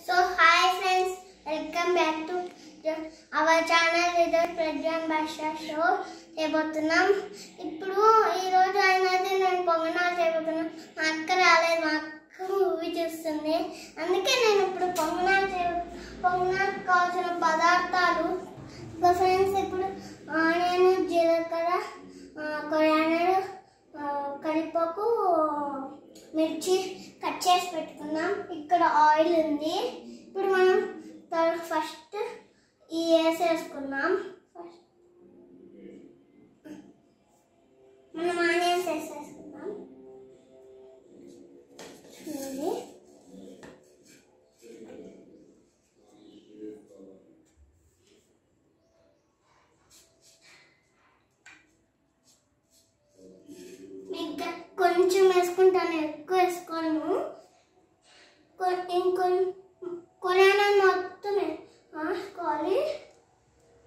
So hi friends, welcome back to our channel with Pragyan Bhasha show. చేయబోతున్నాం ఇప్పుడు ఈ రోజు అయినది నేను పొంగనాలు చేయబోతున్నాను. మా అక్క రాలేదు, మా అక్క మూవీ చూస్తుంది, అందుకే నేను ఇప్పుడు పొంగనాలు కావాల్సిన పదార్థాలు ఫ్రెండ్స్ ఇప్పుడు ఆనియన్, జీలకర్ర, కొరియాండర్, కరివేపాకు, మిర్చి కట్ చేసి పెట్టుకున్నాం. ఇక్కడ ఆయిల్ ఉంది. ఇప్పుడు మనం ఫస్ట్ ఈ వేసేసుకున్నాం. మనం ఆనియన్స్ వేసేసుకున్నాం. కొంచెం వేసుకుంటాను, ఎక్కువ వేసుకోను. కొరియాండర్ మొత్తం వేసుకోవాలి,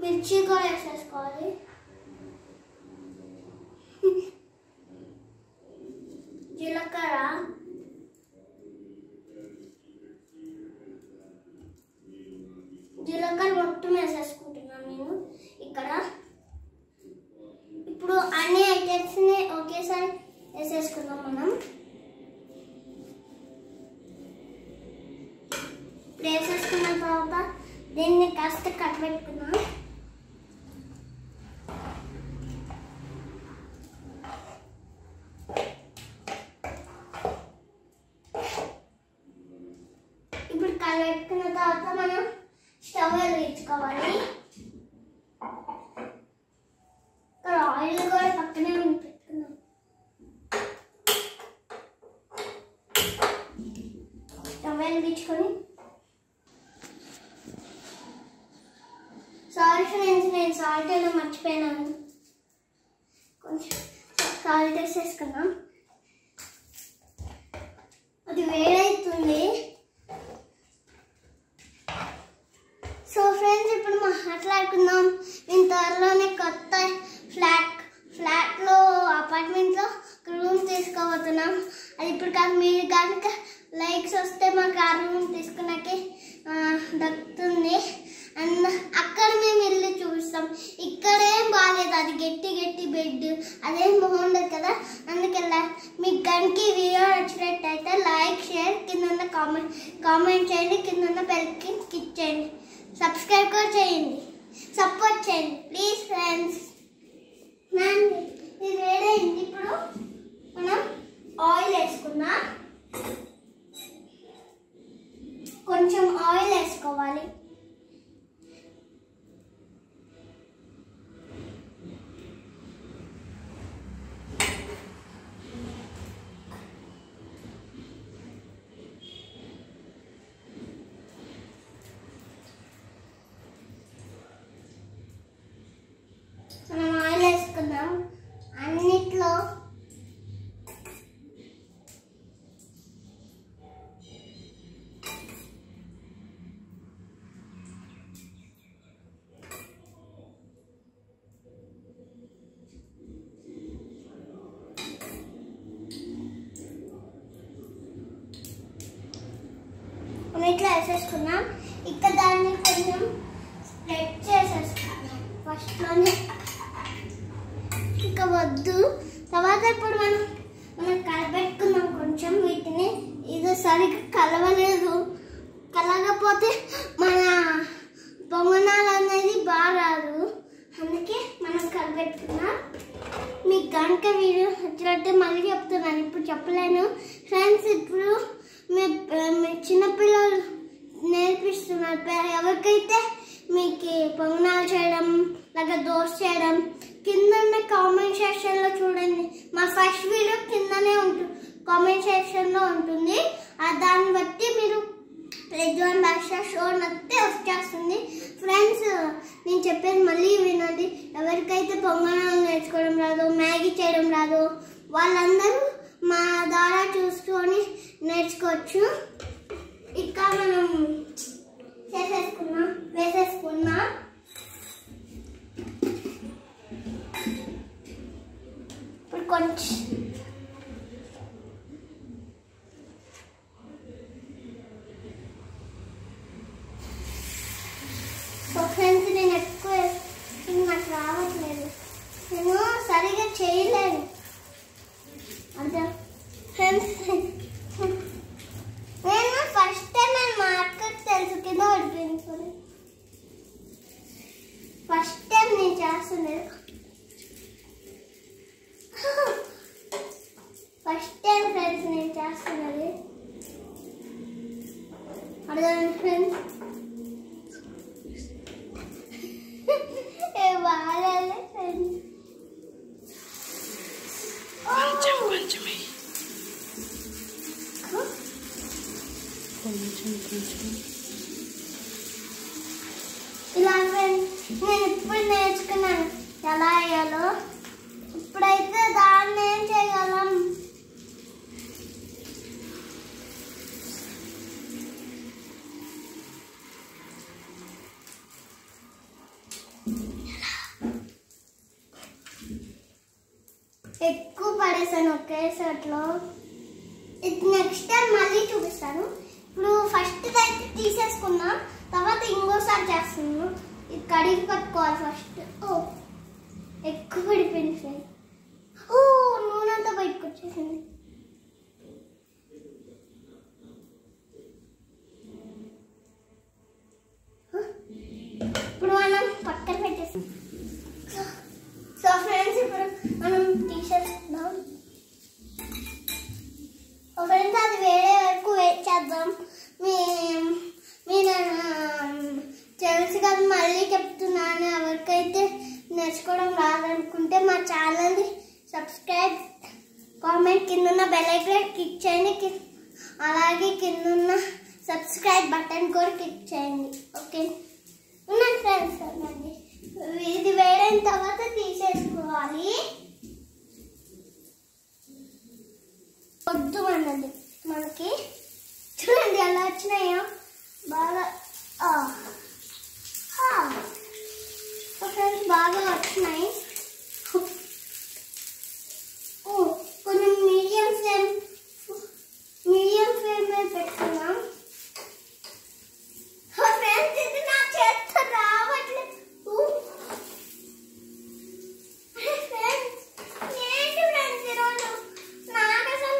మిర్చి కూడా వేసేసుకోవాలి. జీలకర్ర మొత్తం వేసేసుకుంటున్నాను నేను ఇక్కడ. ఇప్పుడు అన్ని ఐటమ్స్ని ఒకేసారి వేసేసుకుందాం మనం. వేసేసుకున్న తర్వాత దీన్ని కాస్త కట్ పెట్టుకున్నాం. ఇప్పుడు కలిపెట్టుకున్న తర్వాత మనం స్టవ్ వెలిగించుకోవాలి. ఇక్కడ ఆయిల్ కూడా పక్కనే పెట్టుకున్నాం. స్టవ్ వెలిగించుకొని, సారీ ఫ్రెండ్స్ నేను సాల్ట్ ఏదో మర్చిపోయినాను, కొంచెం సాల్ట్ వేసేసుకున్నాం. అది వేడవుతుంది. సో ఫ్రెండ్స్ ఇప్పుడు మాట్లాడుకుందాం. నేను త్వరలోనే కొత్త ఫ్లాట్లో అపార్ట్మెంట్లో రూమ్ తీసుకోబోతున్నాం. అది ఇప్పుడు కాదు, మీరు కనుక లైక్స్ వస్తే మాకు ఆ రూమ్ తీసుకున్నాకే దక్కుతుంది. అండ్ అక్కడ మేము ఇల్లు చూపిస్తాం. ఇక్కడేం బాగాలేదు, అది గట్టి బెడ్, అదేం బాగుండదు కదా. అందుకే మీకు కనుక ఈ వీడియో నచ్చినట్టయితే లైక్, షేర్, కింద కామెంట్ చేయండి, కింద బెల్కి క్లిక్ చేయండి, సబ్స్క్రైబ్ కూడా చేయండి, సపోర్ట్ చేయండి ప్లీజ్ ఫ్రెండ్స్. ఇది వేడైంది. ఇప్పుడు మనం ఆయిల్ వేసుకుందాం. కొంచెం ఆయిల్ వేసుకోవాలి. మనం ఆయిల్ వేసుకుందాం అన్నిట్లో. ఇట్లా వేసేసుకున్నాం. ఇక్కడ దాన్ని కొంచెం స్ప్రెడ్ చేసేసుకున్నాం ఫస్ట్లోనే, ఇక వద్దు. తర్వాత ఇప్పుడు మనం కలపెట్టుకున్నాం కొంచెం వీటిని. ఇది సరిగ్గా కలవలేదు, కలగపోతే మన పొంగనాలు అనేది బాగా రాదు, అందుకే మనం కలపెట్టుకున్నాం. మీకు కనుక వీడియో నచ్చినట్టే మళ్ళీ చెప్తున్నాను, ఇప్పుడు చెప్పలేను ఫ్రెండ్స్. ఇప్పుడు మీ చిన్నపిల్లలు నేర్పిస్తున్నారు. ఎవరికైతే మీకు పొంగనాలు చేయడం లేక దోశ చేయడం కింద కామెంట్ సెక్షన్లో చూడండి. మా ఫస్ట్ వీడియో కిందనే ఉంటుంది, కామెంట్ సెక్షన్లో ఉంటుంది. దాన్ని బట్టి మీరు ప్రజ్వల్ భాష షో నచ్చితే వచ్చేస్తుంది. ఫ్రెండ్స్ నేను చెప్పేది మళ్ళీ వినండి. ఎవరికైతే పొంగనాలు నేర్చుకోవడం రాదో, మ్యాగీ చేయడం రాదో, వాళ్ళందరూ మా ద్వారా చూసుకొని నేర్చుకోవచ్చు. ఇంకా మనం వేసేసుకున్నాం. ఇప్పుడు కొంచెం అర్థం ఫ్రెండ్స్ బాగాలే ఫ్రెండ్స్ ఇలా ఫ్రెండ్స్ నేను ఇప్పుడు నేర్చుకున్నాను ఎలా వేయాలో. ఇప్పుడైతే దాన్ని ఏం చేయగలం? ఎక్కువ పడేసాను ఒకే షర్ట్లో. ఇది నెక్స్ట్ టైం మళ్ళీ చూపిస్తాను. ఇప్పుడు ఫస్ట్ అయితే తీసేసుకున్నా, తర్వాత ఇంకోసారి చేస్తున్నాను. ఇది కడిగి పట్టుకోవాలి ఫస్ట్. ఓ ఎక్కువ పడిపోయింది ఫ్రెండ్. ఓ నూనె అంతా బయటకు వచ్చేసింది. ఇప్పుడు మనం పక్కన పెట్టేసాం. సో ఫ్రెండ్స్ ఇప్పుడు మనం తీసేసుకుందాం. ఫ్రెండ్స్ అది వేరే వరకు వెయిట్ చేద్దాం. మీరు తెలుసు కదా, మళ్ళీ చెప్తున్నాను. ఎవరికైతే నేర్చుకోవడం రాదనుకుంటే మా ఛానల్ని సబ్స్క్రైబ్, కామెంట్, కింద బెల్ ఐకాన్ క్లిక్ చేయండి. అలాగే కింద సబ్స్క్రైబ్ బటన్ కూడా క్లిక్ చేయండి. ఓకే ఉన్నాను ఫ్రెండ్స్. అన్నది ఇది వేడైన తర్వాత తీసేసుకోవాలి. వద్దు అన్నది మనకి. చూడండి ఎలా వచ్చినాయో బాగా. ఫ్రెండ్స్ బాగా వచ్చినాయి. కొంచెం మీడియం ఫ్లేమ్ మీద పెట్టుకున్నాం. ఫ్రెండ్స్ ఇది నా చేత్తో రావట్లేదు. ఫ్రెండ్స్ ఏంటి ఫ్రెండ్స్ ఈరోజు నాకు అసలు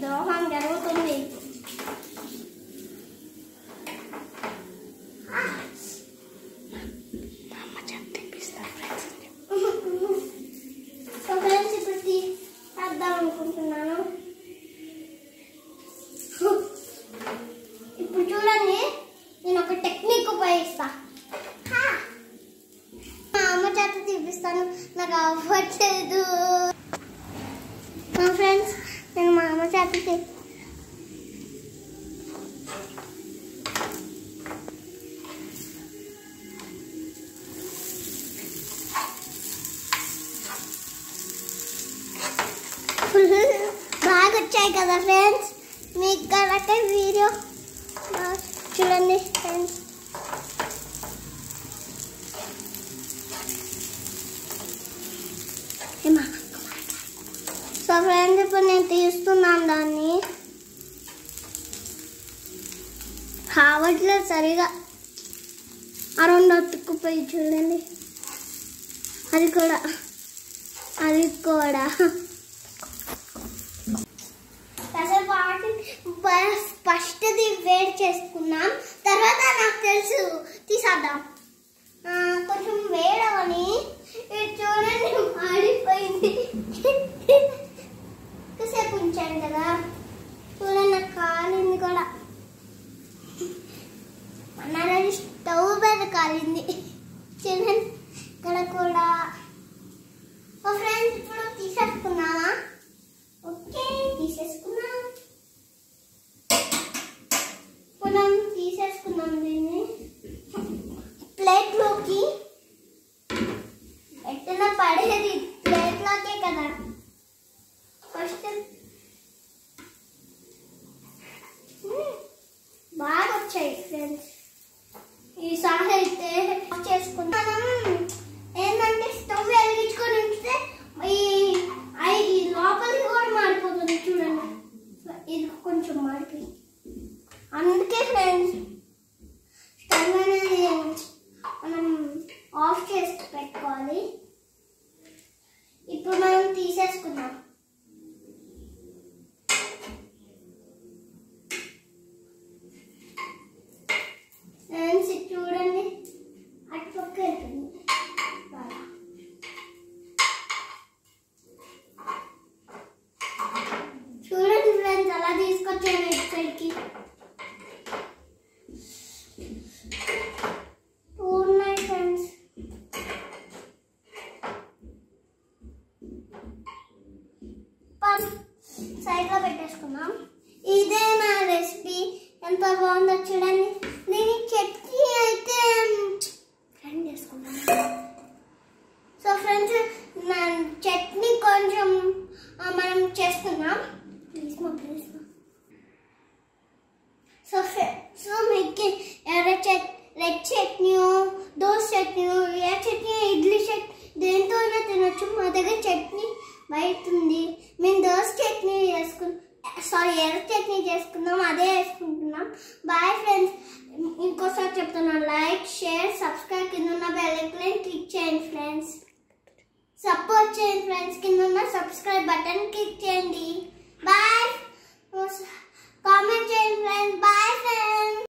ద్రోహం జరుగుతుంది. ఫ్రెండ్స్ ఇప్పుడు తీద్దాం అనుకుంటున్నాను. ఇప్పుడు చూడండి, నేను ఒక టెక్నిక్ ఉపయోగిస్తా. మా అమ్మ చేత తీపిస్తాను, నాకు అవ్వట్లేదు. ఫ్రెండ్స్ నేను మా అమ్మ చేత బాగా వచ్చాయి కదా ఫ్రెండ్స్. మీకు కనుక వీడియో చూడండి ఫ్రెండ్స్. సో ఫ్రెండ్స్ ఇప్పుడు నేను తీస్తున్నాను దాన్ని. కావట్లేదు సరిగా. అరౌండ్ అతుక్కుపోయి చూడండి. అది కూడా ఫస్ట్ది వేడి చేసుకున్నాం. తర్వాత నాకు తెలుసు తీసేద్దాం. కొంచెం వేడవని చూడండి మాడిపోయింది. సేపు ఉంచాను కదా, చూడండి నాకు కాలింది కూడా. అన్నది స్టవ్ మీద కాలింది. చూడండి ఇక్కడ కూడా. ఫ్రెండ్స్ ఇప్పుడు తీసేసుకున్నావా? ఓకే తీసేసుకున్నాం. మనం తీసేసుకున్నాం దీన్ని ప్లేట్లోకి. ఎట్లా పడేది ప్లేట్లోకే కదా. ఫస్ట్ బాగా వచ్చాయి ఫ్రెండ్స్. ఈసారి అయితే చేసుకున్నాం. ఏంటంటే స్టవ్ వెలిగించుకొని ఉంచితే ఈ లోపలికి కూడా మారిపోతుంది. చూడండి ఇది కొంచెం మారిపోయింది. అందుకే ఫ్రెండ్స్ స్టవ్ అనేది మనం ఆఫ్ చేసి పెట్టుకోవాలి. సైడ్లో పెట్టేసుకున్నాం. ఇదే నా రెసిపీ, ఎంత బాగుందో చూడండి. దీని చట్నీ అయితే ఫ్రెండ్ చేసుకున్నాం. సో ఫ్రెండ్స్, చట్నీ కొంచెం మనం చేస్తున్నాం. ప్లీజ్ మా. సో మీకు రెడ్ చట్నీ, దోశ చట్నీ, ఏ చట్నీ, ఇడ్లీ చట్నీ దేంతో అయినా తినొచ్చు. మా దగ్గర చట్నీ బయట ఉంది. మేము దోశ చట్నీ ఎర్ర చట్నీ చేసుకున్నాం, అదే వేసుకుంటున్నాం. Bye friends. ఇంకోసారి చెప్తున్నాను, లైక్, షేర్, సబ్స్క్రైబ్, కింద ఉన్న బెల్ ఐకాన్ క్లిక్ చేయండి ఫ్రెండ్స్. సపోర్ట్ చేయండి ఫ్రెండ్స్. కింద ఉన్న సబ్స్క్రైబ్ బటన్ క్లిక్ చేయండి. బాయ్. కామెంట్ చేయండి ఫ్రెండ్స్. Bye friends.